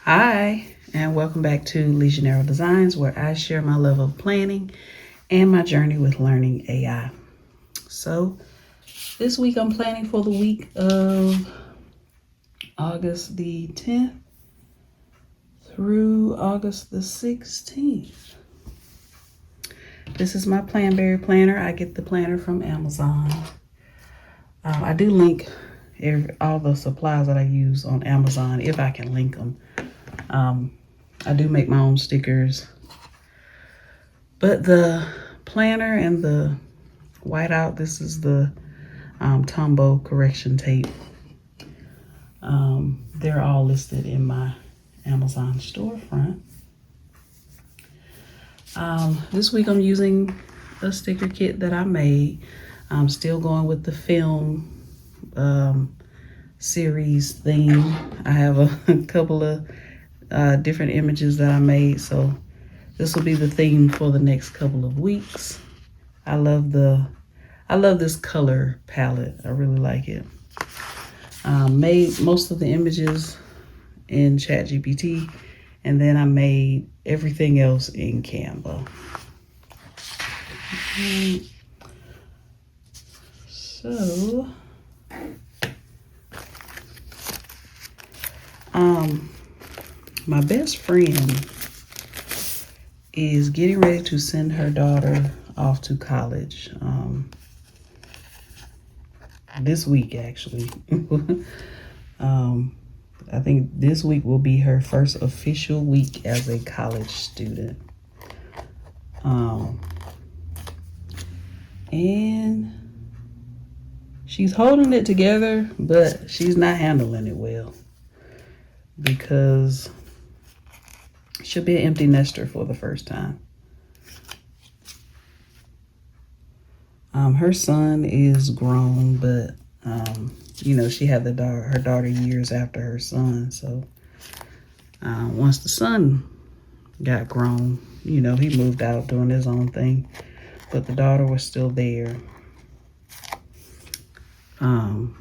Hi, and welcome back to Legionary Designs, where I share my love of planning and my journey with learning AI. So, this week I'm planning for the week of August the 10th through August the 16th. This is my Planberry planner. I get the planner from Amazon. I do link all the supplies that I use on Amazon if I can link them. I do make my own stickers, but the planner and the whiteout, this is the Tombow correction tape. They're all listed in my Amazon storefront. This week I'm using a sticker kit that I made. I'm still going with the film series theme. I have a couple of different images that I made, so this will be the theme for the next couple of weeks. I love this color palette. I really like it. Made most of the images in ChatGPT, and then I made everything else in Canva. So, my best friend is getting ready to send her daughter off to college. This week, actually. I think this week will be her first official week as a college student. And she's holding it together, but she's not handling it well because she'll be an empty nester for the first time. Her son is grown, but she had her daughter years after her son. So once the son got grown, he moved out doing his own thing, but the daughter was still there. And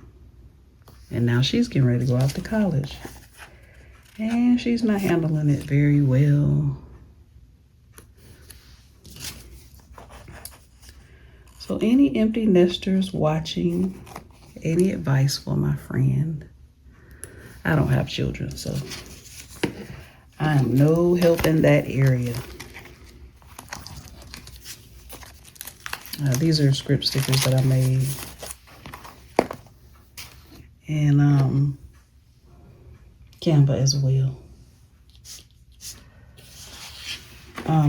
now she's getting ready to go off to college, and she's not handling it very well. So any empty nesters watching, any advice for my friend? I don't have children, so I'm no help in that area. These are script stickers that I made. And Canva as well.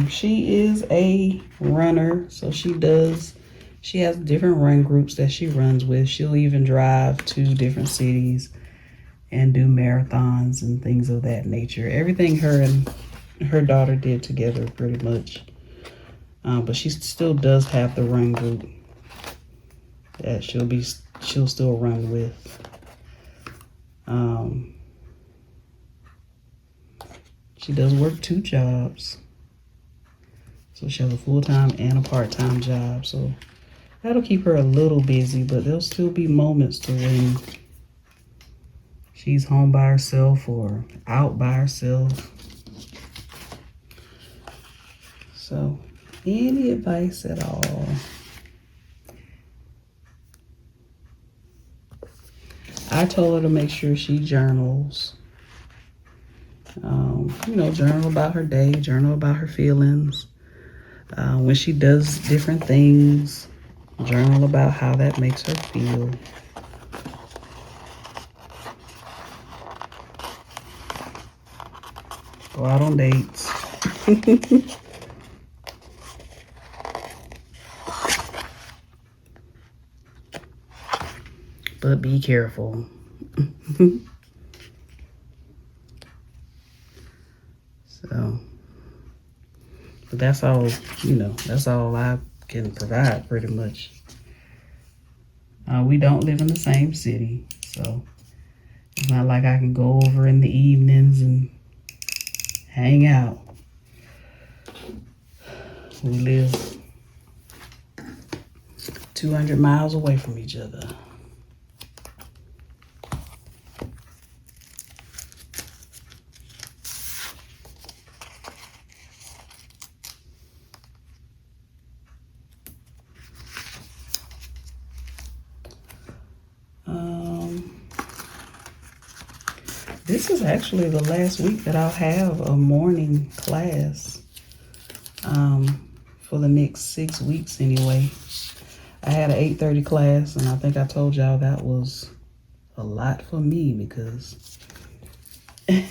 She is a runner, so she has different run groups that she runs with. She'll even drive to different cities and do marathons and things of that nature. Everything her and her daughter did together pretty much. But she still does have the run group that she'll still run with. She does work 2 jobs. So she has a full-time and a part-time job. So that'll keep her a little busy, but there'll still be moments to when she's home by herself or out by herself. So any advice at all? I told her to make sure she journals. Journal about her day, journal about her feelings. When she does different things, journal about how that makes her feel. Go out on dates. But be careful. But that's all, that's all I can provide pretty much. We don't live in the same city, so it's not like I can go over in the evenings and hang out. We live 200 miles away from each other. This is actually the last week that I'll have a morning class for the next 6 weeks anyway. I had an 8:30 class, and I think I told y'all that was a lot for me because I'm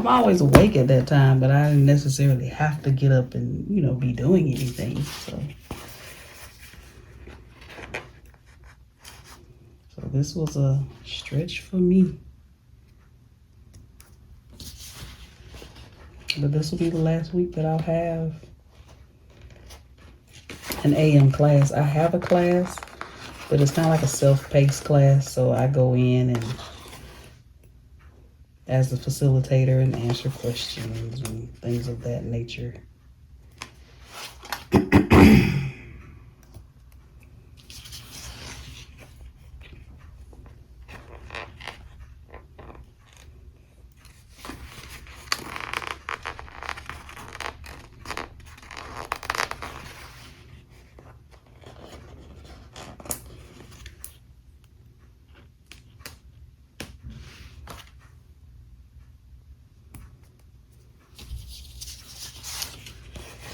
always awake at that time, but I didn't necessarily have to get up and, be doing anything. So this was a stretch for me. But this will be the last week that I'll have an AM class. I have a class, but it's kind of like a self-paced class. So I go in and as the facilitator and answer questions and things of that nature.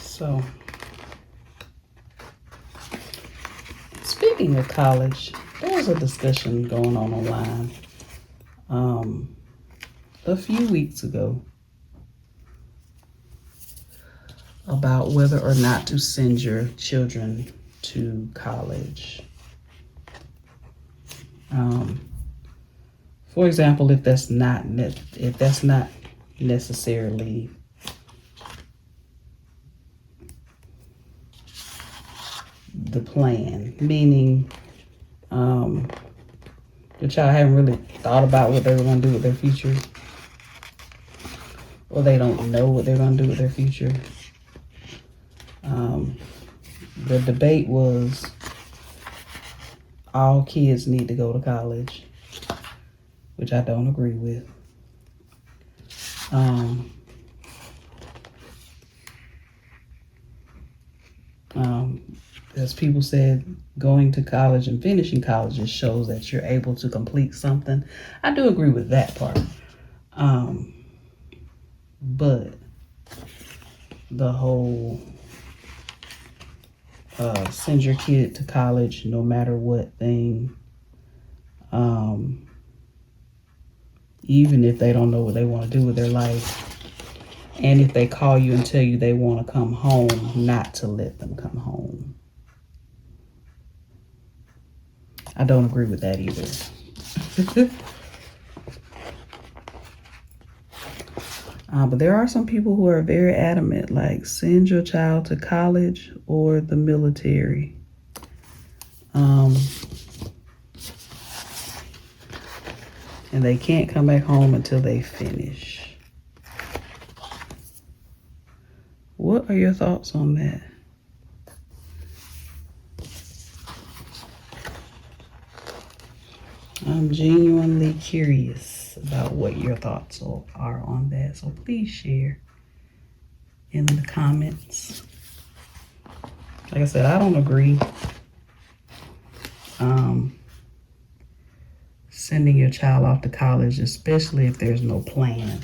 So, speaking of college, there's a discussion going on online a few weeks ago about whether or not to send your children to college. For example, if that's not necessarily the plan, meaning your child haven't really thought about what they were going to do with their future, or they don't know what they're going to do with their future. The debate was all kids need to go to college, which I don't agree with. As people said, going to college and finishing college just shows that you're able to complete something. I do agree with that part. But the whole send your kid to college no matter what thing, even if they don't know what they want to do with their life, and if they call you and tell you they want to come home, not to let them come home. I don't agree with that either. But there are some people who are very adamant, like send your child to college or the military. And they can't come back home until they finish. What are your thoughts on that? I'm genuinely curious about what your thoughts are on that. So please share in the comments. Like I said, I don't agree. Sending your child off to college, especially if there's no plan.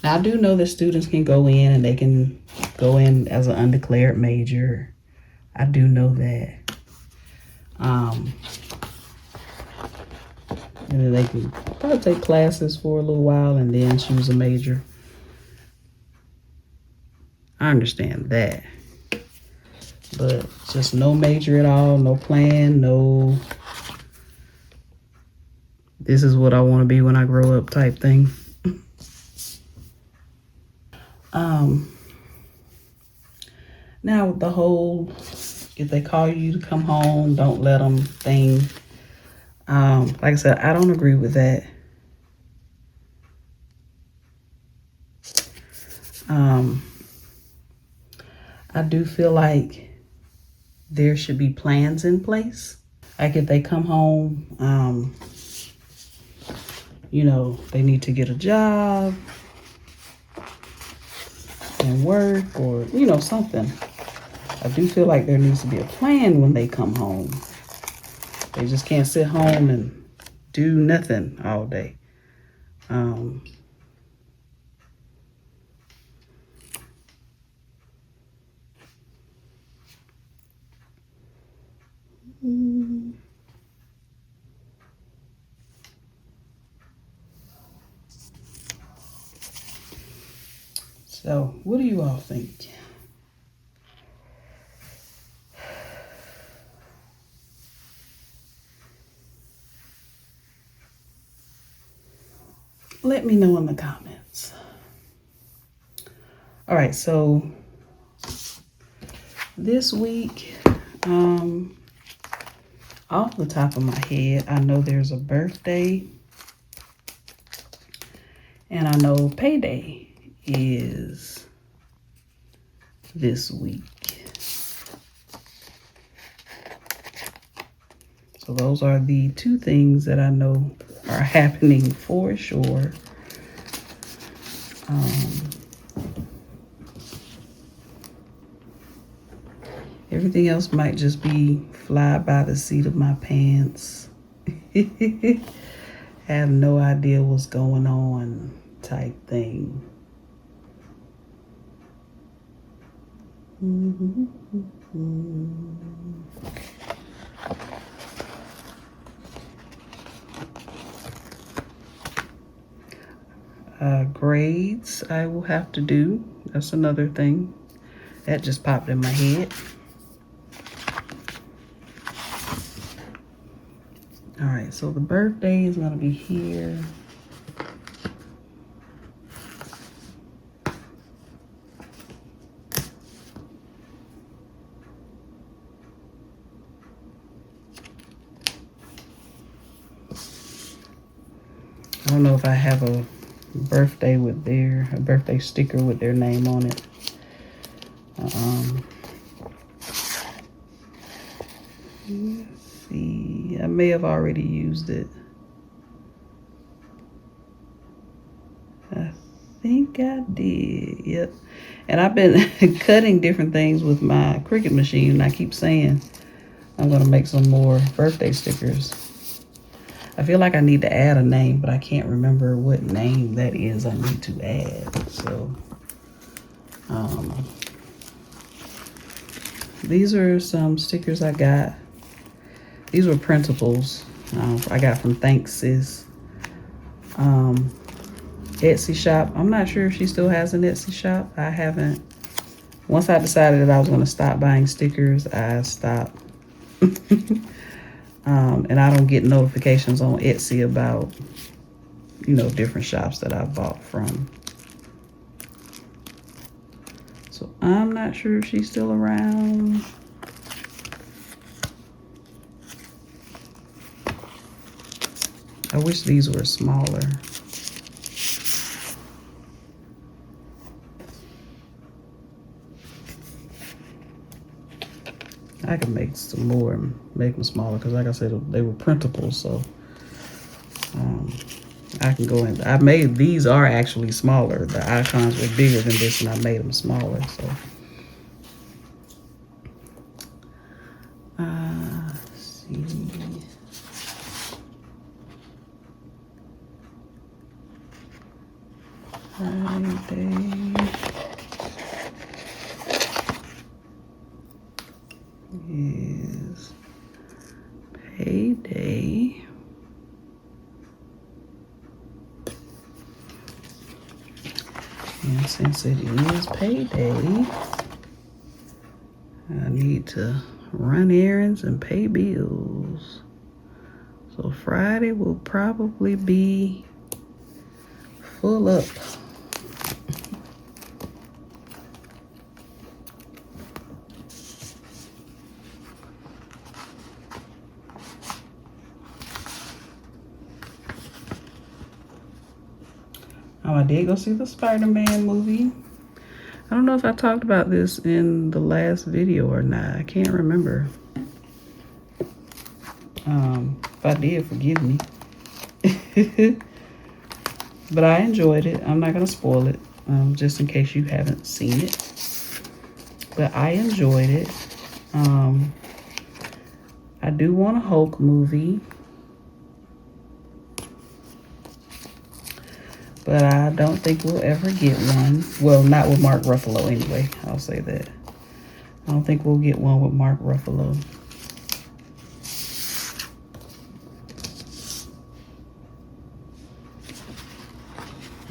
Now, I do know that students can go in and they can go in as an undeclared major. I do know that. And then they can probably take classes for a little while and then choose a major. I understand that. But just no major at all, no plan, no this is what I want to be when I grow up type thing. Now with the whole, if they call you to come home, don't let them thing. Like I said, I don't agree with that. I do feel like there should be plans in place. Like if they come home, they need to get a job and work or, something. I do feel like there needs to be a plan when they come home. They just can't sit home and do nothing all day. So, what do you all think? Let me know in the comments. All right, so this week, off the top of my head, I know there's a birthday, and I know payday is this week. So those are the two things that I know are happening for sure. Everything else might just be fly by the seat of my pants. Have no idea what's going on type thing. Grades I will have to do. That's another thing that just popped in my head. All right, so the birthday is gonna be here. I don't know if I have a birthday with a birthday sticker with their name on it. Let's see, I may have already used it. I think I did, yep. And I've been cutting different things with my Cricut machine, and I keep saying I'm gonna make some more birthday stickers. I feel like I need to add a name, but I can't remember what name that is I need to add. So, these are some stickers I got. These were printables I got from Thanks Sis Etsy shop. I'm not sure if she still has an Etsy shop. I haven't. Once I decided that I was going to stop buying stickers, I stopped. And I don't get notifications on Etsy about, different shops that I bought from. So I'm not sure if she's still around. I wish these were smaller. I could make some more and make them smaller because, like I said, they were printable. So I can go in. I made these are actually smaller. The icons were bigger than this, and I made them smaller. So let's see. Friday is payday. And since it is payday, I need to run errands and pay bills. So Friday will probably be full up. I did go see the Spider-Man movie. I don't know if I talked about this in the last video or not. I can't remember. If I did, forgive me. But I enjoyed it. I'm not going to spoil it, just in case you haven't seen it. But I enjoyed it. I do want a Hulk movie. But I don't think we'll ever get one. Well, not with Mark Ruffalo anyway. I'll say that. I don't think we'll get one with Mark Ruffalo.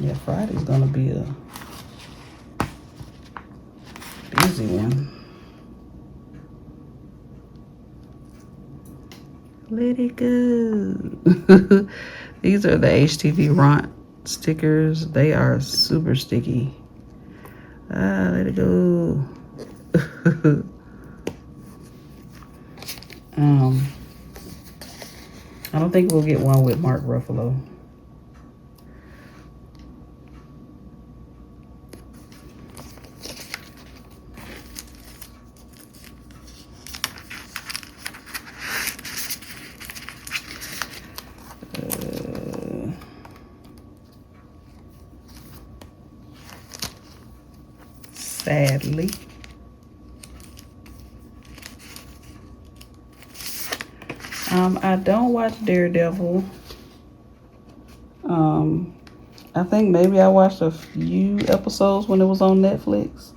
Yeah, Friday's gonna be a busy one. Let it go. These are the HTV Ront stickers. They are super sticky. Let it go. I don't think we'll get one with Mark Ruffalo. Sadly. I don't watch Daredevil. I think maybe I watched a few episodes when it was on Netflix.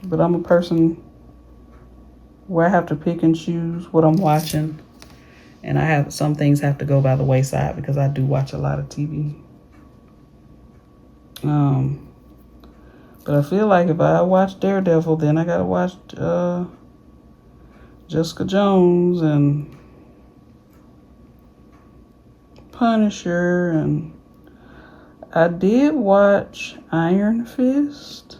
But I'm a person where I have to pick and choose what I'm watching. And I have some things have to go by the wayside because I do watch a lot of TV. But I feel like if I watch Daredevil, then I gotta watch Jessica Jones and Punisher, and I did watch Iron Fist.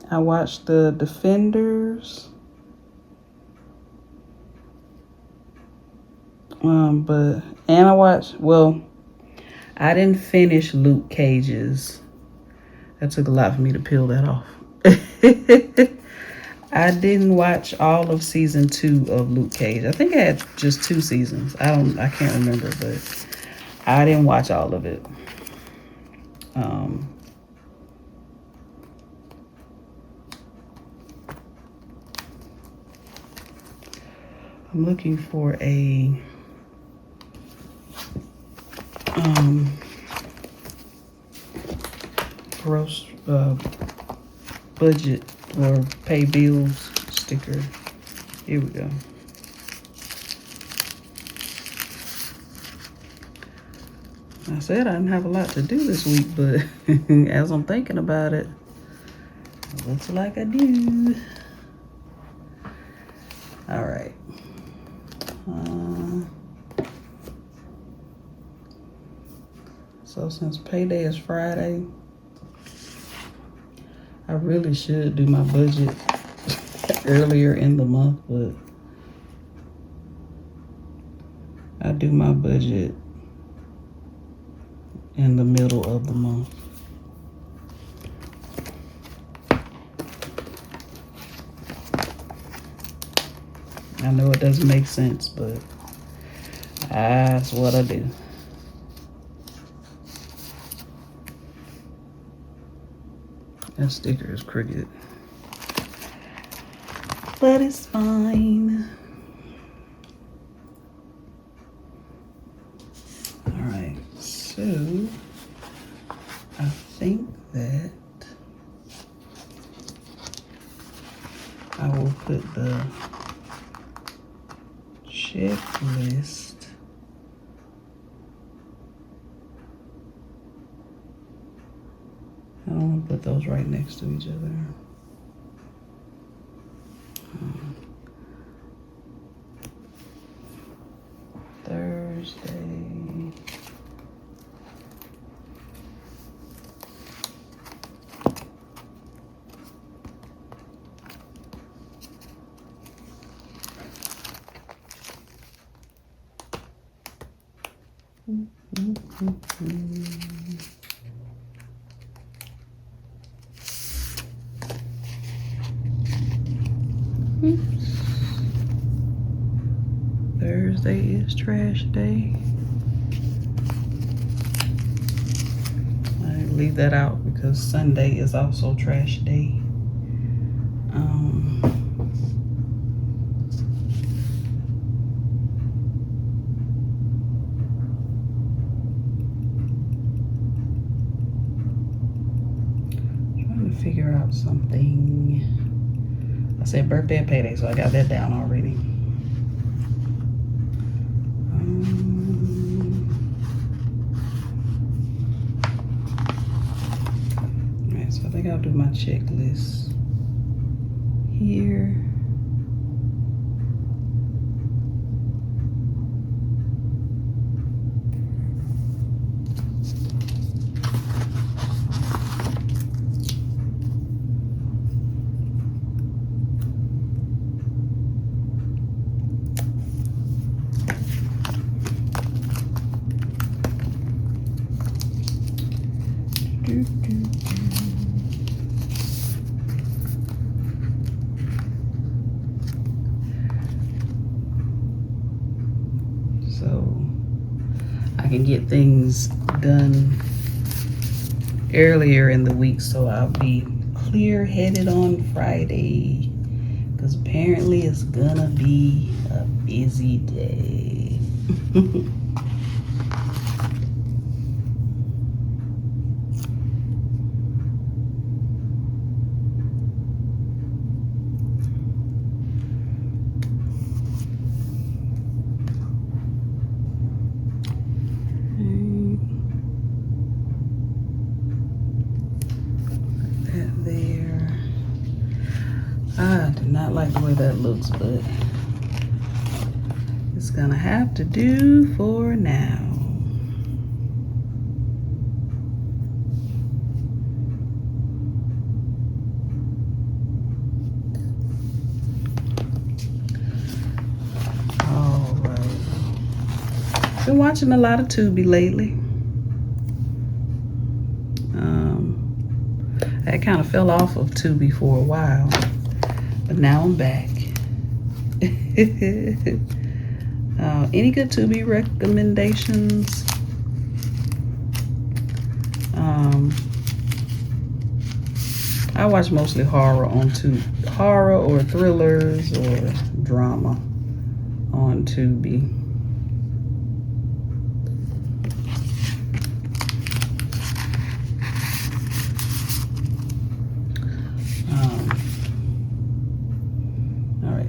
I watched The Defenders. And I watched, well, I didn't finish Luke Cage's. That took a lot for me to peel that off. I didn't watch all of season 2 of Luke Cage. I think I had just 2 seasons. I can't remember, but I didn't watch all of it. I'm looking for a gross budget or pay bills sticker. Here we go. I said I didn't have a lot to do this week, but as I'm thinking about it, it looks like I do. All right. So since payday is Friday, I really should do my budget earlier in the month, but I do my budget in the middle of the month. I know it doesn't make sense, but that's what I do. That sticker is crooked, but it's fine. All right, so I think that I will put the checklist I don't want to put those right next to each other. Thursday. Thursday is trash day. I leave that out because Sunday is also trash day. figure out something. I said birthday and payday, so I got that down already. Alright, so I think I'll do my checklist here. So I can get things done earlier in the week, so I'll be clear-headed on Friday, because apparently it's gonna be a busy day. I do not like the way that looks, but it's gonna have to do for now. All right. Been watching a lot of Tubi lately. I kind of fell off of Tubi for a while, but now I'm back. Any good Tubi recommendations? I watch mostly horror on Tubi, horror or thrillers or drama on Tubi.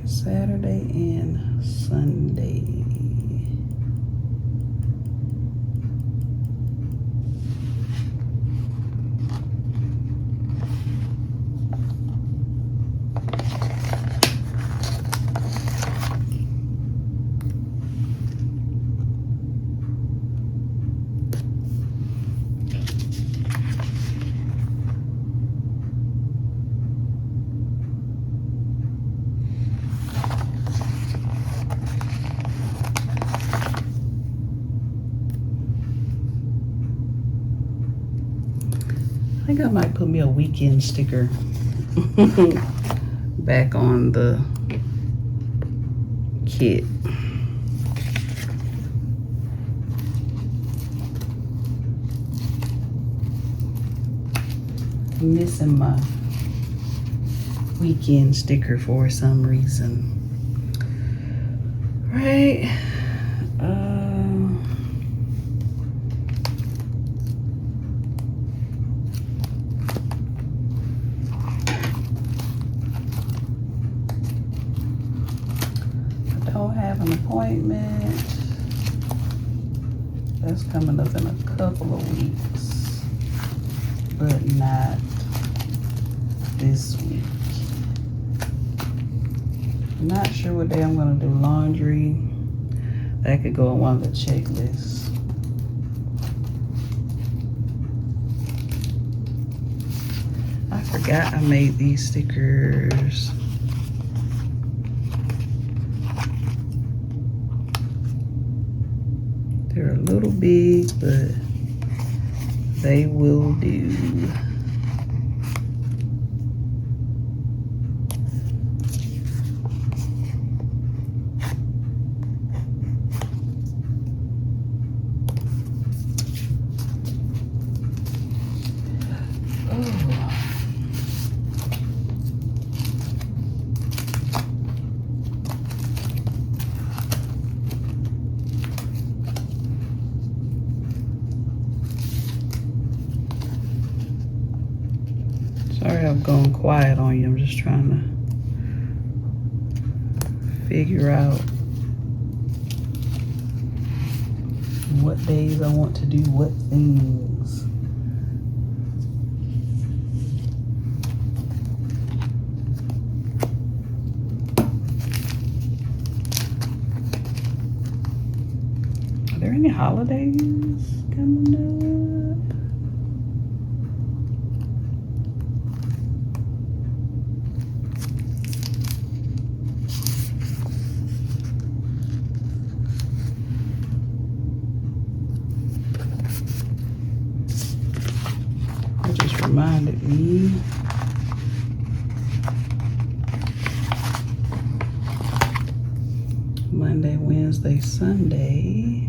Saturday and Sunday. I think I might put me a weekend sticker back on the kit. I'm missing my weekend sticker for some reason. Right? An appointment that's coming up in a couple of weeks, but not this week. I'm not sure what day I'm going to do laundry. That could go on one of the checklists. I forgot I made these stickers. They're a little big, but they will do. have gone quiet on you. I'm just trying to figure out what days I want to do what things. Are there any holidays coming up? It just reminded me. Monday, Wednesday, Sunday.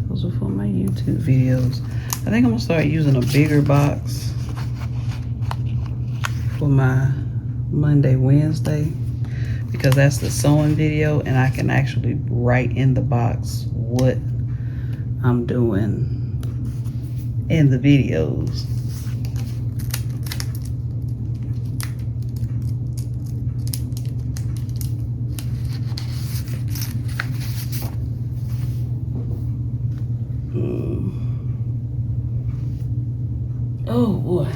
Those are for my YouTube videos. I think I'm gonna start using a bigger box for my Monday, Wednesday, because that's the sewing video and I can actually write in the box what I'm doing in the videos. Oh boy.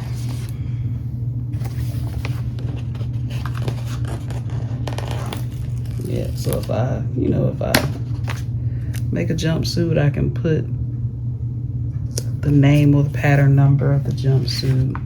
Yeah, so if I make a jumpsuit, I can put the name or the pattern number of the jumpsuit.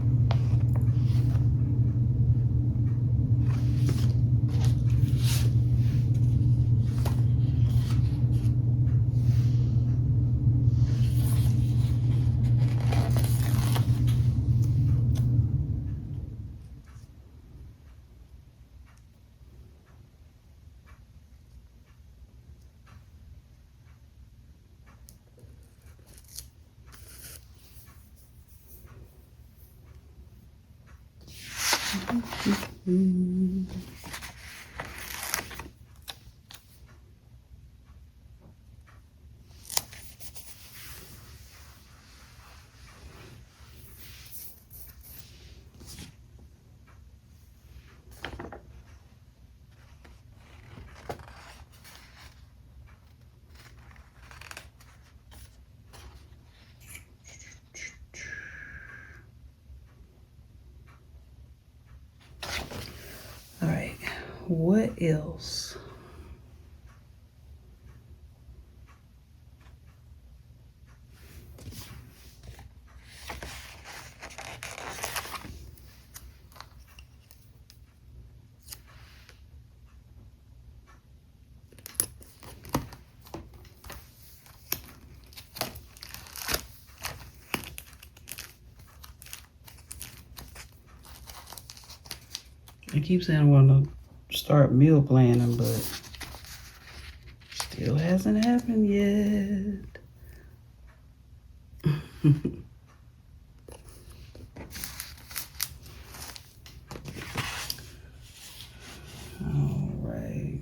All right, what else? I keep saying I want to start meal planning, but still hasn't happened yet. All right.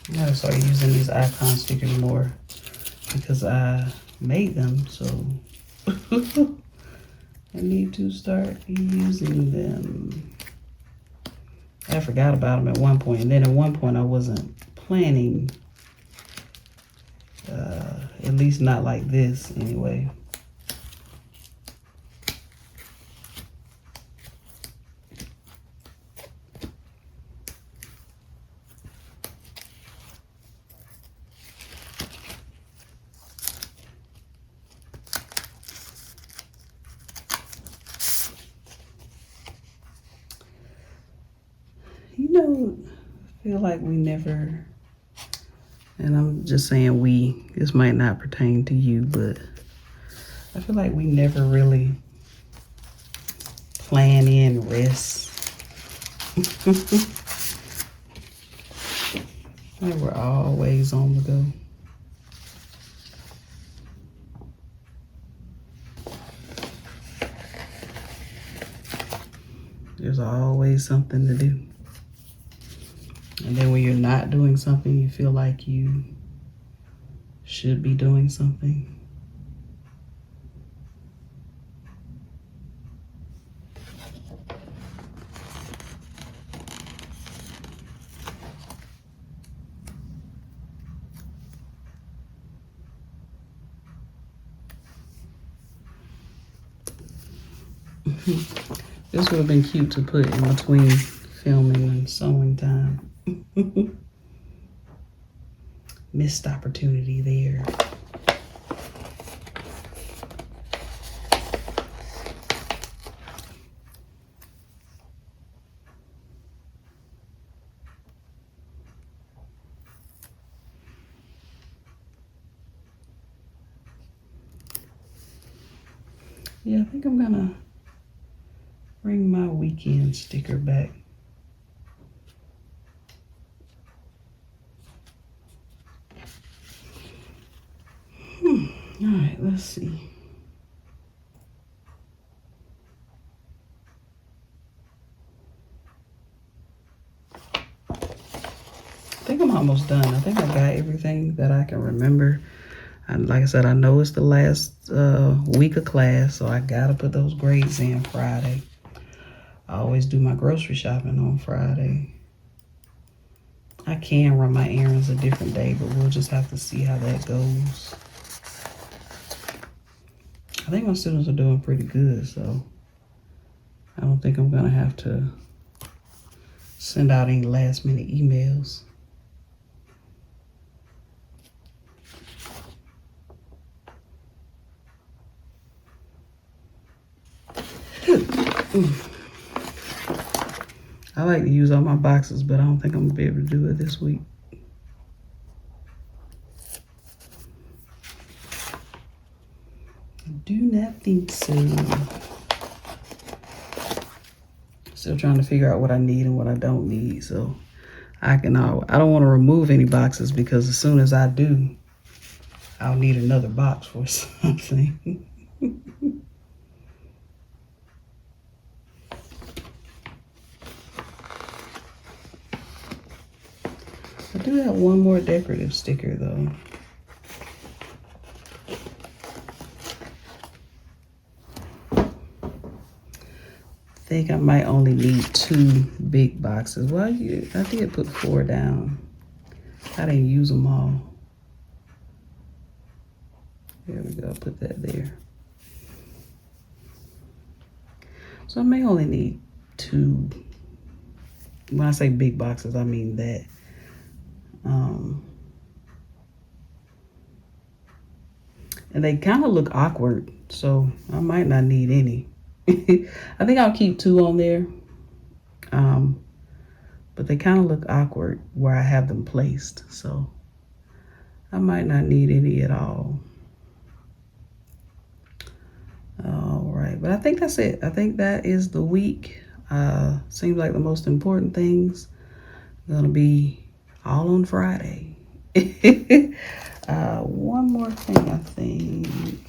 I gotta start using these icon stickers more because I made them, so I need to start using them. I forgot about them at one point, and then at one point I wasn't planning, at least not like this anyway. You know, I feel like we never, and I'm just saying we, this might not pertain to you, but I feel like we never really plan in rest. Like we're always on the go. There's always something to do. And then when you're not doing something, you feel like you should be doing something. This would have been cute to put in between filming and sewing time. Missed opportunity there. Yeah, I think I'm gonna bring my weekend sticker back. All right, let's see. I think I'm almost done. I think I got everything that I can remember. And like I said, I know it's the last week of class, so I gotta put those grades in Friday. I always do my grocery shopping on Friday. I can run my errands a different day, but we'll just have to see how that goes. I think my students are doing pretty good, so I don't think I'm gonna have to send out any last minute emails. I like to use all my boxes, but I don't think I'm gonna be able to do it this week. Do not think so. Still trying to figure out what I need and what I don't need, so I don't want to remove any boxes because as soon as I do, I'll need another box for something. I do have one more decorative sticker though. I think I might only need 2 big boxes. Well, I did put 4 down. I didn't use them all. There we go, put that there. So I may only need 2. When I say big boxes, I mean that. And they kind of look awkward, so I might not need any. I think I'll keep 2 on there. But they kind of look awkward where I have them placed. So I might not need any at all. All right, but I think that's it. I think that is the week. Seems like the most important things are gonna be all on Friday. One more thing, I think.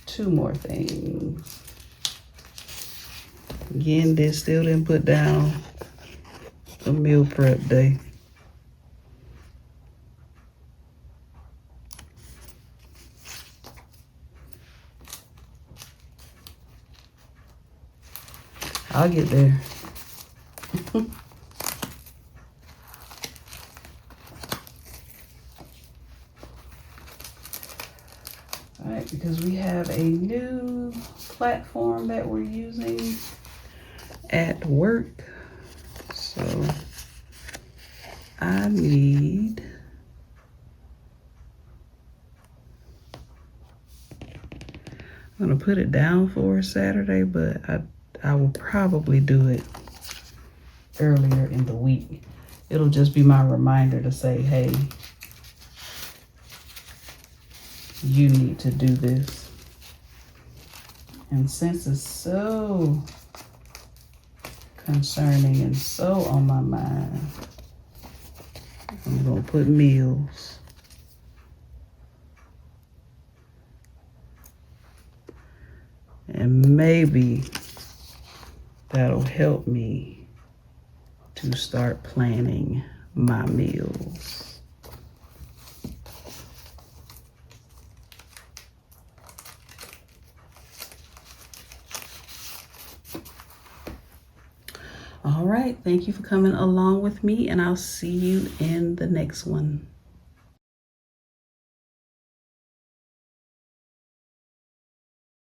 Two more things. Again, this still didn't put down a meal prep day. I'll get there. All right, because we have a new platform that we're using at work. So I need I'm gonna put it down for Saturday, but I will probably do it earlier in the week. It'll just be my reminder to say, hey, you need to do this. And since it's so concerning and so on my mind, I'm gonna put meals. And maybe that'll help me to start planning my meals. All right, thank you for coming along with me, and I'll see you in the next one.